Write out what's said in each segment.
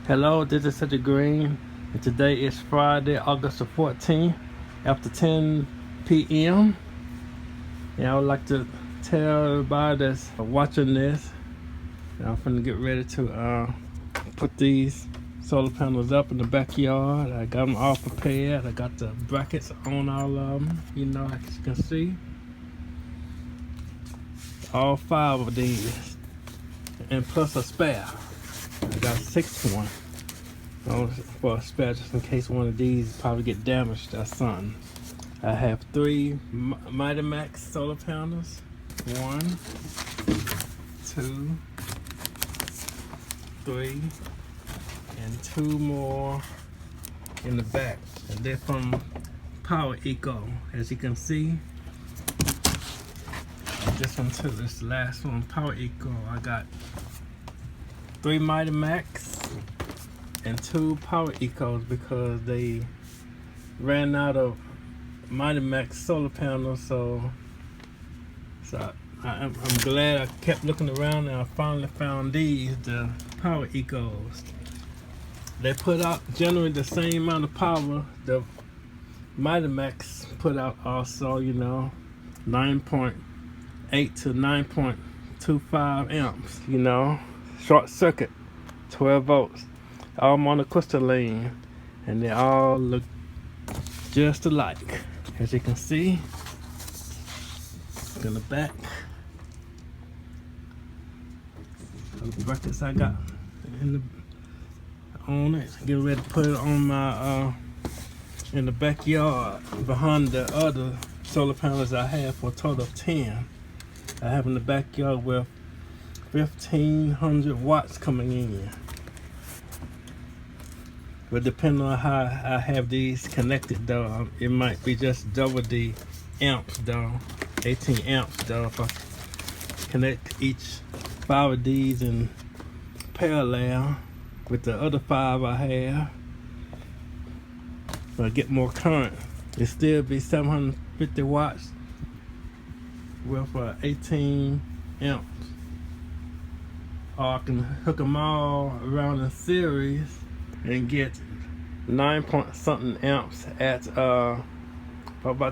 Hello, this is Cedric Green, and today is Friday, August the 14th, after 10 p.m. And I would like to tell everybody that's watching this that I'm finna get ready to put these solar panels up in the backyard. I got them all prepared. I got the brackets on all of them, as you can see. All 5 of these, and plus a spare. I got 6 one. For a spare, just in case one of these probably get damaged or something. I have 3 Mighty Max solar panels. 1, 2, 3, and 2 more in the back. And they're from Power Eco, as you can see. This one too, this last one, Power Eco. I got 3 Mighty Max and 2 Power Ecos because they ran out of Mighty Max solar panels. So I'm glad I kept looking around and I finally found these, the Power Ecos. They put out generally the same amount of power the Mighty Max put out also, 9.8 to 9.25 amps, short circuit, 12 volts. All monocrystalline, and they all look just alike, as you can see. In the back, the brackets I got on it. Get ready to put it on my in the backyard behind the other solar panels I have, for a total of 10. I have in the backyard with 1,500 watts coming in. But depending on how I have these connected though, it might be just double the amps though, 18 amps though, if I connect each 5 of these in parallel with the other 5 I have. If I get more current, it still be 750 watts with 18 amps. Or I can hook them all around in series and get 9 point something amps at about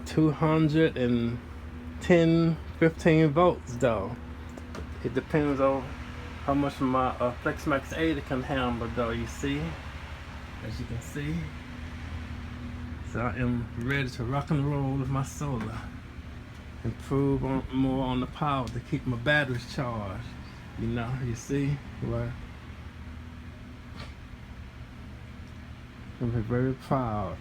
210, 15 volts though. It depends on how much my FlexMax 80 can handle though, you see, as you can see. So I am ready to rock and roll with my solar. Improve more on the power to keep my batteries charged. You see where I'm very proud.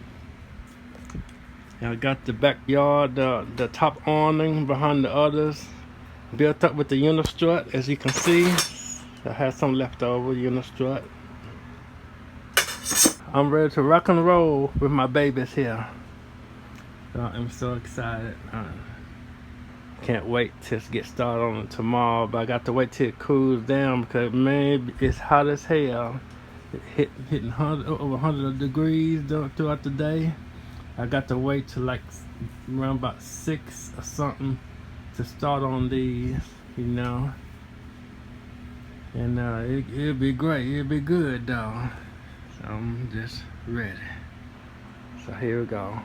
And I got the backyard, the top awning behind the others, built up with the Unistrut, as you can see. I had some leftover Unistrut. I'm ready to rock and roll with my babies here. So I'm so excited. Can't wait to get started on it tomorrow, but I got to wait till it cools down because man, it's hot as hell. Hitting over 100 degrees throughout the day. I got to wait till like around about 6 or something to start on these, and it'll be great. It'll be good though. So I'm just ready. So here we go.